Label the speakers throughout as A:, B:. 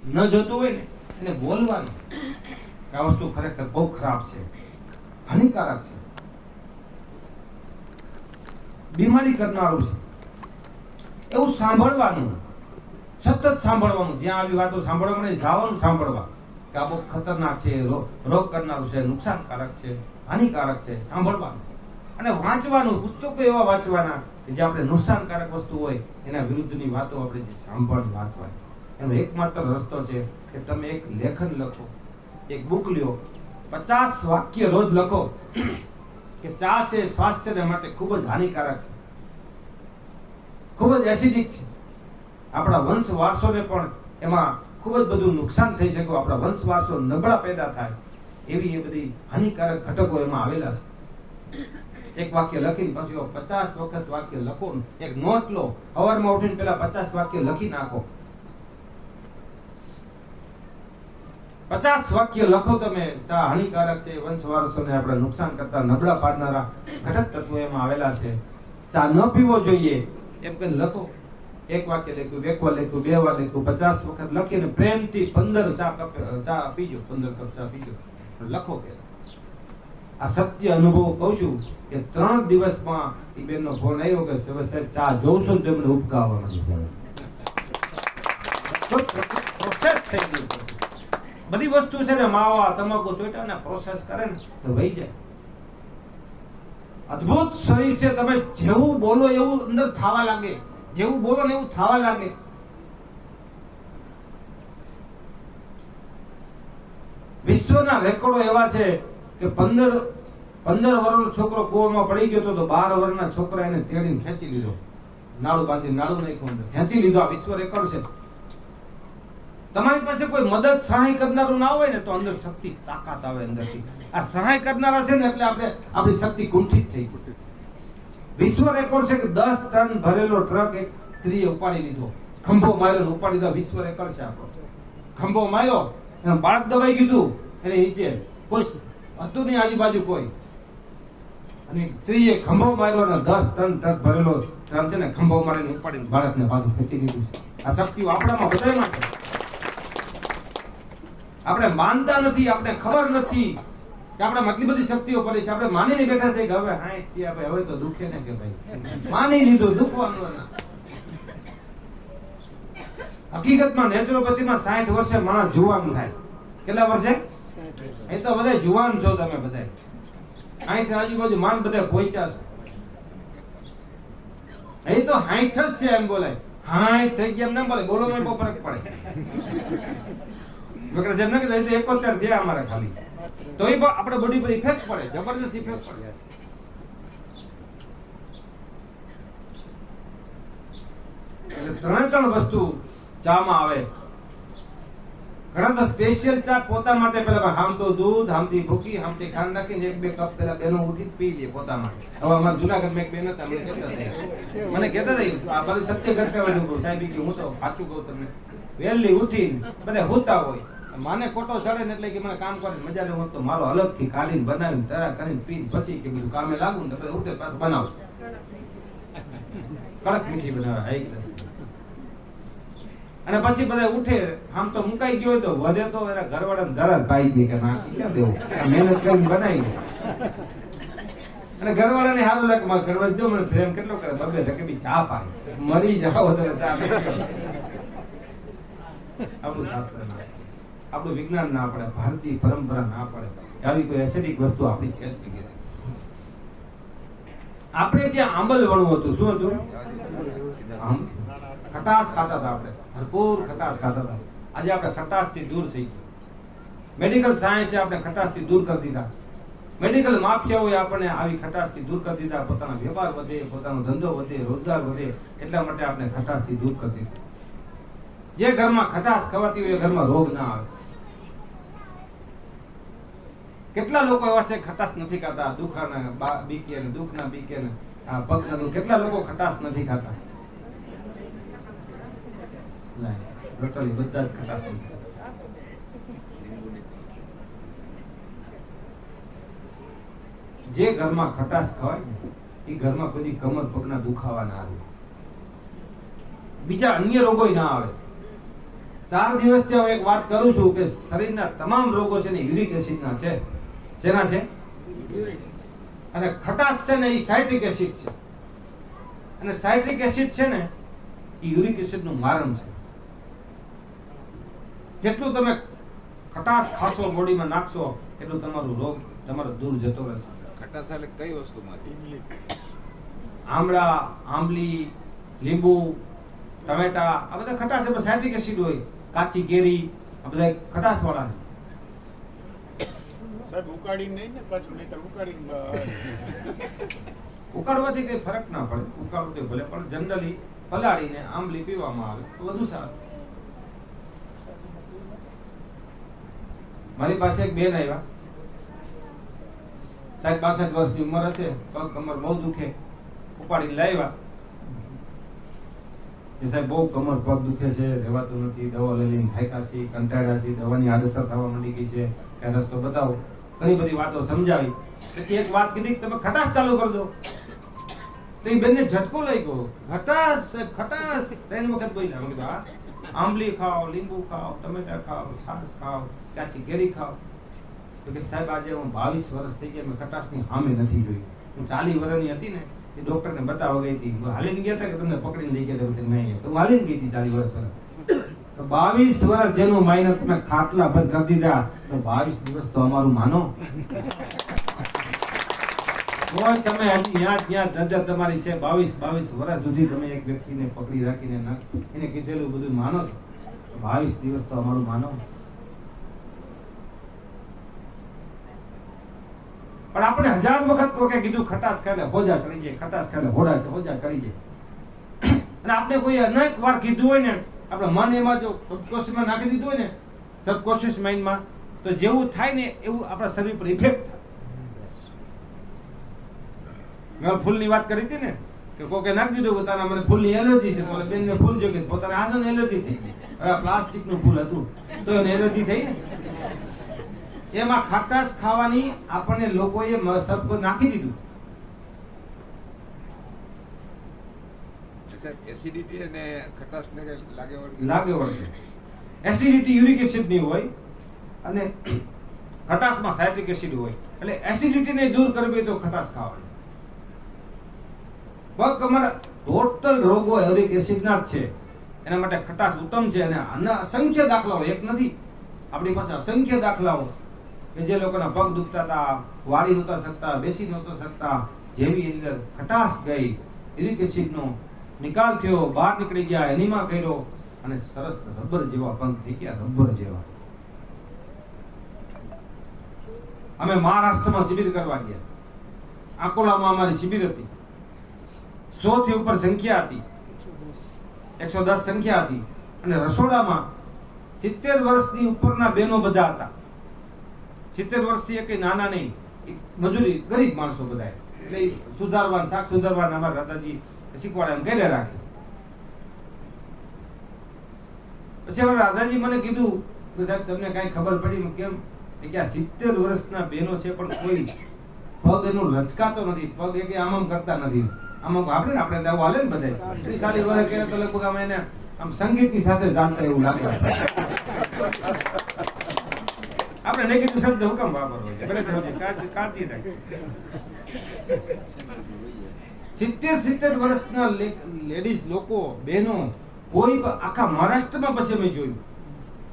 A: ન જોતું હોય ને એને બોલવાનું કે આ વસ્તુ ખરેખર બહુ ખરાબ છે, હાનિકારક છે, બીમારી કરનારું છે, એવું સાંભળવાનું, સતત સાંભળવાનું. જ્યાં આવી વાતો સાંભળવા મળે જવાનું સાંભળવા કે આ બહુ ખતરનાક છે, રોગ કરનારું છે, નુકસાનકારક છે, હાનિકારક છે, સાંભળવાનું. અને વાંચવાનું, પુસ્તકો એવા વાંચવાના કે જે આપણે નુકસાનકારક વસ્તુ હોય એના વિરુદ્ધની વાતો આપણે જે સાંભળવાની વાંચવાની. એનો એકમાત્ર રસ્તો છે કે તમે એક લેખન લખો, એક બુક લ્યો, 50 વાક્ય રોજ લખો કે ચા છે સ્વાસ્થ્યને માટે ખૂબ જ હાનિકારક છે, ખૂબ જ એસિડિક છે, આપણા વંશ વારસોને પણ એમાં ખૂબ જ બધું નુકસાન થઈ શકે, આપણા વંશ વારસો નબળા પેદા થાય એવી એ બધી હાનિકારક ઘટકો એમાં આવેલા છે. એક વાક્ય લખીને પછી 50 વખત વાક્ય લખો, એક નોટ લો, સવારમાં ઉઠીને પહેલા 50 વાક્ય લખી નાખો. 50 વાક્ય લખો તમે. ચા હાનિકારક છે, વંશ વારસોને આપણે નુકસાન કરતા નબળા પાડનારા ઘટક તત્વો એમાં આવેલા છે, ચા ન પીવો જોઈએ એમ કરીને લખો. એક વાક્ય લખ્યું, એક વાર લખ્યું, 2 વાર લખ્યું, 50 વખત લખીને પ્રેમથી 15 ચા પીજો, 15 કપ ચા પીજો, લખો. કે આ સત્ય અનુભવ કહું છું કે 3 દિવસમાં એ બેનનો ફોન આવ્યો કે સાહેબ ચા જોઉં છું તો એમને ઉપકાવવા માંડ્યું. પ્રોસેસ થઈ ગયું. બધી વસ્તુ છે ને માવા તમાકુ ચોટાને પ્રોસેસ કરે ને તો વહી જાય. અદ્ભુત શરીર છે. તમે જેવું બોલો એવું અંદર થવા લાગે, જેવું બોલો ને એવું થવા લાગે. વિશ્વના રેકોર્ડો એવા છે કે 15 વર્ષનો છોકરો કૂવામાં પડી ગયો તો 12 વર્ષના છોકરા એને તેડીને ખેંચી લીધો, નાળું બાંધી નાળું નાખ્યું, ખેંચી લીધો. આ વિશ્વ રેકોર્ડ છે. તમારી પાસે કોઈ મદદ સહાય કરનારું ના હોય ને તો અંદર શક્તિ, તાકાત આવે અંદરથી. આ સહાય કરનારા છે ને એટલે આપણી શક્તિ કુંઠિત થઈ ગઈ. વિશ્વ રેકોર્ડ છે કે 10 ટન ભરેલો ટ્રક એક સ્ત્રીએ ઉપાડી લીધો, ખંભો માર્યો, ઉપાડી લીધો. વિશ્વ રેકોર્ડ છે આપણો. ખંભો માર્યો, એનું બાળક દબાઈ ગયું, એને નીચે કોઈ હતું નહીં, આજુબાજુ કોઈ, અને સ્ત્રીએ ખંભો માર્યો અને 10 ટન ટ્રક ભરેલો ટ્રક છે ને ખંભો મારીને ઉપાડીને બાળકને પાછું ખેંચી લીધું. આ શક્તિઓ આપણામાં બધામાં છે. આપણે માનતા નથી, આપણે ખબર નથી કે આપણામાં આટલી બધી શક્તિઓ પડી છે. આપણે માનીને બેઠા છે કે હવે હવે તો દુખે ને કે ભાઈ માની લીધું, દુખવાનું ના. હકીકતમાં નેચરોપેથીમાં 60 વર્ષે માણસ જુવાન થાય. કેટલા વર્ષે? એ તો બધા જુવાન છો તમે બધા. અહીં આજુબાજુ માન બધા પહોંચ્યા છો. એ તો 60 જ છે એમ બોલાય. 60 થઈ ગયા એમ ના બોલે. બોલો માં બહુ ફરક પડે. વગર જેમ ને કે 71 થયા અમારે ખાલી. તો એ આપણે બોડી પર ઇફેક્ટ પડે, જબરદસ્ત ઇફેક્ટ પડે. એટલે 3 વસ્તુ ચામાં આવે. ઘણા તો સ્પેશિયલ ચા પોતા માટે પેલા હામ તો દૂધ, હામથી ભૂકી, હામથી ખાંડ નાખીને 1-2 કપ પેલા બેનો ઉઠી પી લે પોતા માટે. હવે અમારા જુનાગઢમાં એક બેન હતા, મને કહેતા હતા આ બધું સત્ય ઘટકાવાળું સાહેબ કે હું તો સાચું કહું તમને, વહેલી ઉઠીને બધા હોતા હોય, માને કોટો ચડે ને એટલે કે મને કામ કરીને મજા ન હોય તો મારો અલગથી કાઢીને બનાવીને તરા કરીને પીને પછી કે બધું કામે લાગુ ને તો ઉઠે પાછું બનાવું. કડક મીઠી બનાવે એક રસ. અને પછી બધા ઉઠે, આમ તો મુકાઈ ગયો તો વધે તો એના ઘરવાળાને ધરા પાઈ દે કે નાખી ક્યાં દેવું, મહેનત કરીને બનાવી. અને ઘરવાળાને સારું લાગે, મારા ઘરવાળા જો મને પ્રેમ કેટલો કરે, 2 ટકે ચા પાય, મરી જાવ તો ચા. આપણું શાસ્ત્ર ના, આપણું વિજ્ઞાન ના પડે, ભારતીય પરંપરા ના પડે. આવી કોઈ એસિડિક વસ્તુ આપણી છે જ નહીં. આપણે ત્યાં આંબલ વણું હતું. શું હતું? ખટાશ ખાતા હતા આપણે, ભરપૂર ખટાશ ખાતા હતા. આજે આપણે ખટાશ થી દૂર થઈ ગયા. મેડિકલ સાયન્સે આપણે ખટાશ થી દૂર કરી દીધા. મેડિકલ માફિયાઓએ આપણને આવી ખટાશ થી દૂર કરી દીધા. પોતાનો વેપાર વધે, પોતાનો ધંધો વધે, રોજગાર વધે, એટલા માટે આપણે ખટાશ થી દૂર કરી દીધા. જે ઘરમાં ખટાશ ખવાતી હોય એ ઘરમાં રોગ ના આવે. કેટલા લોકો એવા છે ખટાશ નથી ખાતા, દુખાના બીકે ને દુખના બીકે ને આ પગના દુખ. કેટલા લોકો ખટાશ નથી ખાતા? ટોટલી બધા જ ખટાશ નથી ખાતા. જે ઘરમાં ખટાશ ખવાય ને એ ઘરમાં કોઈ કમર પગના દુખાવા ના આવે, બીજા અન્ય રોગો ના આવે. 4 દિવસથી હું એક વાત કરું છું કે શરીરના તમામ રોગો છે ને યુરિક એસિડના છે. શેના છે? અને ખટાશ છે ને એ સાઇટ્રિક એસિડ છે. અને સાઇટ્રિક એસિડ છે ને એ યુરિક એસિડનું મારણ છે. જેટલું તમે ખટાશ ખાશો, બોડીમાં નાખશો, એટલું તમારું રોગ તમારો દૂર જતો રહેશે.
B: ખટાશ એટલે કઈ વસ્તુમાંથી?
A: આમળા, આંબલી, લીંબુ, ટમેટા, આ બધા ખટાશ એમાં સાઇટ્રિક એસિડ હોય. કાચી કેરી, આ બધા ખટાશ વાળા છે.
C: સાહેબ ઉકાળી નહીં ને પાછું, નહીં તો
A: ઉકાળવાથી કઈ ફરક ના પડે. ઉકાળવું તો ભલે, પણ જનરલી પલાળીને આંબલી પીવામાં આવે તો વધુ સારું. મારી પાસે એક બેન આવ્યા, સાહેબ 65 વર્ષની ઉંમર હશે, પગ કમર બહુ દુખે, ઉપાડીને લાવ્યા. સાહેબ બહુ કમર પગ દુખે છે, રહેવાતું નથી, દવા લઈ લઈને થાક્યા છે, કંટાળ્યા છે, દવાની આડઅસર થવા માંડી ગઈ છે, કે રસ્તો બતાવો. ઘણી બધી વાતો સમજાવી. પછી એક વાત કીધી, તમે ખટાશ ચાલુ કરી દો. તો એ બેનને ઝટકો લઈ ગયો. ખટાશ, ખટાશ 3 વખત બોલ્યા. મેં કીધું હા, આંબલી ખાઓ, લીંબુ ખાઓ, ટમેટા ખાઓ, છાશ ખાઓ, કાચી કેરી ખાઓ. તો કે સાહેબ આજે હું 22 વર્ષ થઈ ગયા, મેં ખટાશની સામે નથી જોઈ. હું 40 વર્ષની હતી ને, એ ડોક્ટરને બતાવવા ગઈ હતી. હાલીને ગયા હતા કે તમને પકડીને લઈ ગયા હતા? નહીં, તો હું હાલીને ગઈ હતી 40 વર્ષ પહેલા. તો 22 વર્ષ જેનું માઇનર તમે ખાટલા પર કરી દીધા, તો 22 દિવસ તો અમારું માનો. કોઈ તમે હજી ત્યાં નજર તમારી છે, 22 વર્ષ સુધી તમે એક વ્યક્તિને પકડી રાખીને એને કીધેલું બધું માનો છો, 22 દિવસ તો અમારું માનો. પણ આપણે 1000 વખત કોકે કીધું ખટાશ ખાઈને હોજા ચડી જાય, ખટાશ ખાઈને હોજા ચડી જાય. અને આપણે કોઈ અનેક વાર કીધું હોય ને, આપણે મન એમાં જો સબકોન્શિયસમાં નાખી દીધું હોય ને, સબકોન્શિયસ માઇન્ડમાં, તો જેવું થાય ને એવું આપણા શરીર પર ઇફેક્ટ થાય. મેં ફૂલની વાત કરી હતી ને, કે કોકે નાખી દીધું પોતાના મને ફૂલની એલર્જી છે, તો બેનને ફૂલ જોઈ ગઈ, પોતાને હાથને એલર્જી થઈ ગઈ. હવે પ્લાસ્ટિકનું ફૂલ હતું તો એને એલર્જી થઈ ને. એમાં ખટાશ ખાવાની આપણને લોકોએ સબ નાખી દીધું.
B: એસિડિટી અને ખટાશને
A: લાગે વળગે. એસિડિટી યુરિક એસિડ ની હોય અને ખટાશમાં સાઇટ્રિક એસિડ હોય. એટલે એસિડિટીને દૂર કરવી તો ખટાશ ખાવાની. પગ કમર ટોટલ રોગો યુરિક એસિડના જ છે. એના માટે ખટાશ ઉત્તમ છે. અને અસંખ્ય દાખલાઓ, એક નથી, આપણી પાસે અસંખ્ય દાખલાઓ કે જે લોકોના પગ દુખતા હતા, વાળી નહોતા શકતા, બેસી નહોતા શકતા, જેવી અંદર ખટાશ ગઈ, યુરિક એસિડનો નિકાલ થયો, બહાર નીકળી ગયા, એનીમા કર્યો અને સરસ રબર જેવા પગ થઈ ગયા, રબર જેવા. અમે મહારાષ્ટ્રમાં શિબિર કરવા ગયા. આકોલામાં અમારી શિબિર હતી. 100 થી ઉપર સંખ્યા હતી, 110 સંખ્યા હતી. અને રસોડામાં 70 વર્ષની ઉપરના બહેનો બધા હતા. 70 વર્ષથી એક નાના નહીં, મજૂરી ગરીબ માણસો બધા. એટલે સુધારવાન, શાક સુધારવાન અમારા દાદાજી શીખવાડે એમ ઘરે રાખે. પછી અમારા દાદાજી મને કીધું કે સાહેબ તમને કઈ ખબર પડી? કેમ? કે આ 70 વર્ષના બહેનો છે પણ કોઈ પગ એનો લચકાતો નથી, પગ એક આમ કરતા નથી. આમ આપણે દાવ હાલે ને બધા 40 વર્ષ કે તો લગભગ અમે એને આમ સંગીતની સાથે જાણતા એવું લાગે. આપણે નેગેટિવ શબ્દ હુકમ વાપરવો છે, ભલે કાઢી રાખે. 70 વર્ષના લેડીઝ લોકો, બહેનો, કોઈ આખા મહારાષ્ટ્રમાં પછી અમે જોયું.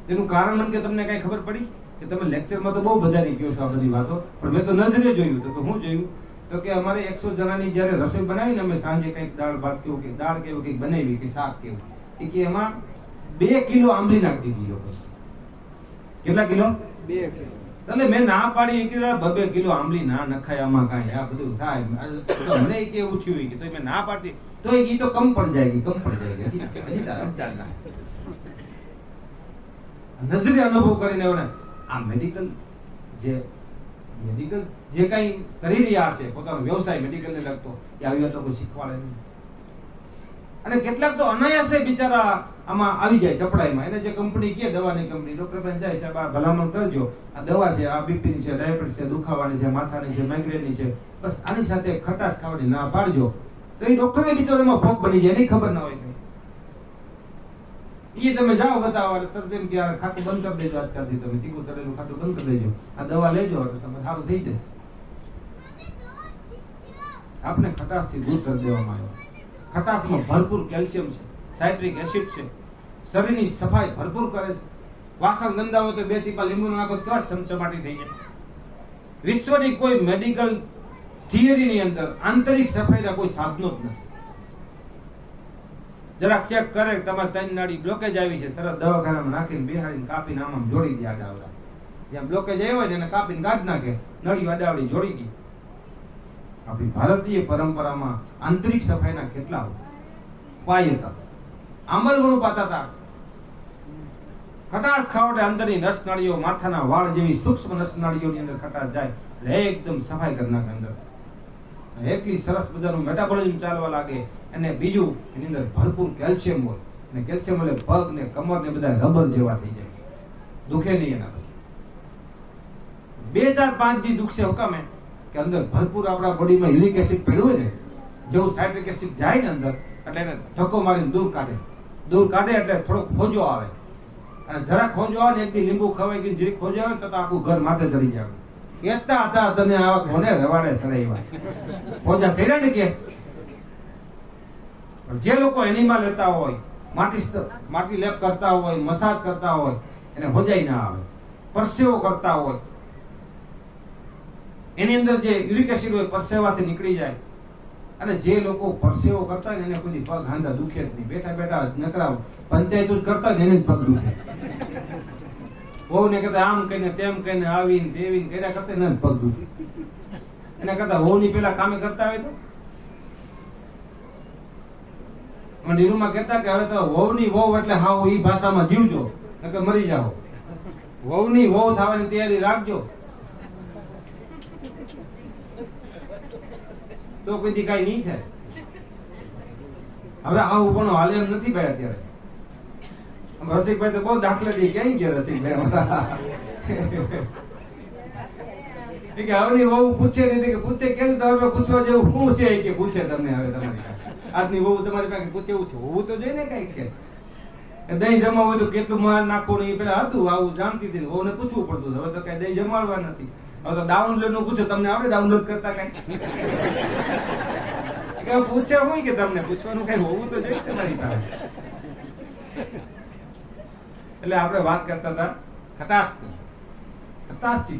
A: એનું કારણ મને કે તમને કઈ ખબર પડી? કે તમે લેક્ચરમાં તો બહુ બધાની કહો છો આ બધી વાતો, પણ મેં તો નજરે જોયું. તો હું જોયું તો કે અમારે 100 જણાની જ્યારે રસોઈ બનાવીને અમે સાંજે કંઈક દાળ ભાત કેવું કે દાળ કેવું કંઈક બનાવી કે શાક કેવું, એ કે એમાં 2 કિલો આંબલી નાખી દીધી લોકો. કેટલા કિલો? 2 કિલો. એટલે મેં ના પાડી કે 2 કિલો આંબલી ના નખાય, આમાં કાંઈ આ બધું થાય. તો મને કે એવું થયું કે તો મેં ના પાડતી તો એ તો કમ પડ જાય. નજરે અનુભવ કરીને આ મેડિકલ જે કઈ કરી રહ્યા છે, પોતાનો વ્યવસાય મેડિકલને લગતો, એ આવી તો કોઈ શીખવાડે નહીં. અને કેટલાક તો અનાયાસે બિચારા આમાં આવી જાય ચપડાઈમાં. એને જે કંપની કે દવાની કંપની, ડોક્ટર પાસે જાય, સાહેબ આ ભલામણ કરજો, આ દવા છે, આ બીપીની છે, ડાયાબિટીસ છે, દુખાવાની છે, માથાની છે, માઇગ્રેનની છે, બસ આની સાથે ખટાશ ખાવાની ના પાડજો. તો એ ડોક્ટરને બિચારો એમાં ભોગ બની જાય, એની ખબર ના હોય. એ તમે જાઓ બતાવો એટલે તરત એમ કે યાર ખાતું બંધ કરી દેજો આજકાલથી, તમે તીખું તળેલું ખાતું બંધ કરી દેજો, આ દવા લેજો એટલે તમે સારું થઈ જશે. આપણે ખટાશથી દૂર કરી દેવામાં આવ્યો. ખટાશમાં ભરપૂર કેલ્શિયમ છે, સાઇટ્રિક એસિડ છે, શરીરની સફાઈ ભરપૂર કરે છે. વાસણ ગંદા હોય તો 2 ટીપા લીંબુ નાખો તો કેવા ચમચમાટી થઈ જાય. વિશ્વની કોઈ મેડિકલ થિયરીની અંદર આંતરિક સફાઈના કોઈ સાધનો જ નથી. જરાક ચેક કરે તમારે 3 નાડી બ્લોકેજ આવી છે, તરત દવાખાનામાં નાખીને બેહાડીને કાપીને આમ જોડી દે આડાવડા. જ્યાં બ્લોકેજ આવ્યો હોય ને એને કાપીને કાઢી નાખે, નળી આડાવડી જોડી દી. આપણી ભારતીય પરંપરામાં આંતરિક સફાઈના કેટલા ઉપાય હતા, આંબલગુણ પાતા હતા. ખટાશ ખાવ એટલે અંદરની નસ નાળીઓ, માથાના વાળ જેવી સૂક્ષ્મ નસ નાળીઓની અંદર ખટાશ જાય એટલે એકદમ સફાઈ કરી નાખે અંદર. એટલી સરસ મજાનું મેટાબોલિઝમ ચાલવા લાગે. અને બીજું એની અંદર ભરપૂર કેલ્શિયમ હોય, અને કેલ્શિયમ એટલે પગ ને કમર ને બધા રબર જેવા થઈ જાય, દુખે નહીં એના પછી. 2 4 5 દી દુખશે હુકમે કે અંદર ભરપૂર આપણા બોડીમાં યુરિક એસિડ પડ્યું હોય ને, જેવું સાઇટ્રિક એસિડ જાય ને અંદર એટલે એને ધક્કો મારીને દૂર કાઢે એટલે થોડોક ખોજો આવે. અને જરાક ખોજો આવે ને, એક દી લીંબુ ખવાઈ ગયું, જરીક ખોજો આવે તો આખું ઘર માથે ચડી જાય. કેતા હતા તને આવા કોને રવાડે ચડાવ્યા, ખોજા ચડ્યા ને કે. જે લોકો એનિમા લેતા હોય, માટી લેપ કરતા હોય, મસાજ કરતા હોય, એને હોજાઈ ના આવે. પરસેવો કરતા હોય, એની અંદર જે યુરિક એસિડ હોય પરસેવાથી નીકળી જાય. અને જે લોકો પરસેવો કરતા હોય એને કોઈ પગ હાંધા દુખે જ નહીં. બેઠા બેઠા નકરા પંચાયત જ કરતા હોય એને જ પગ દુખે. વહુને કહેતા આમ કહીને તેમ કહીને આવીને તેવીને કર્યા કરતા એને જ પગ દુખે. એના કરતા વહુની પેલા કામે કરતા હોય તો નીરુમાં કહેતા કે હવે તો વહુની વહુ એટલે હાવ ઈ ભાષામાં જીવજો નકર મરી જાઓ. વહુની વહુ થવાની તૈયારી રાખજો તો કોઈ દી કાઈ નહીં થાય. હવે આવું પણ હાલે એમ નથી ભાઈ. અત્યારે રસિકભાઈ તો બહુ દાખલા દે. ક્યાંય ગયા રસિકભાઈ અમારા? કે હવેની વહુ પૂછે નહીં કે પૂછે કેમ તો હવે પૂછવા જેવું શું છે કે પૂછે તમને. હવે તમારી આજની વહુ તમારી પાસે પૂછે એવું છે, હોવું તો જોઈએ ને કઈક. કે દહીં જમાવું હોય તો કેટલું માર નાખવું નહીં પેલા હતું, આવું જાણતી હતી. વહુને પૂછવું પડતું. હવે તો કઈ દહીં જમાડવા નથી. હવે તો ડાઉનલોડ નું પૂછો, તમને આવડે ડાઉનલોડ કરતા કઈ? પૂછે હોય કે તમને પૂછવાનું કઈ હોવું તો જોઈએ તમારી પાસે. એટલે આપણે વાત કરતા હતા ખટાશ થી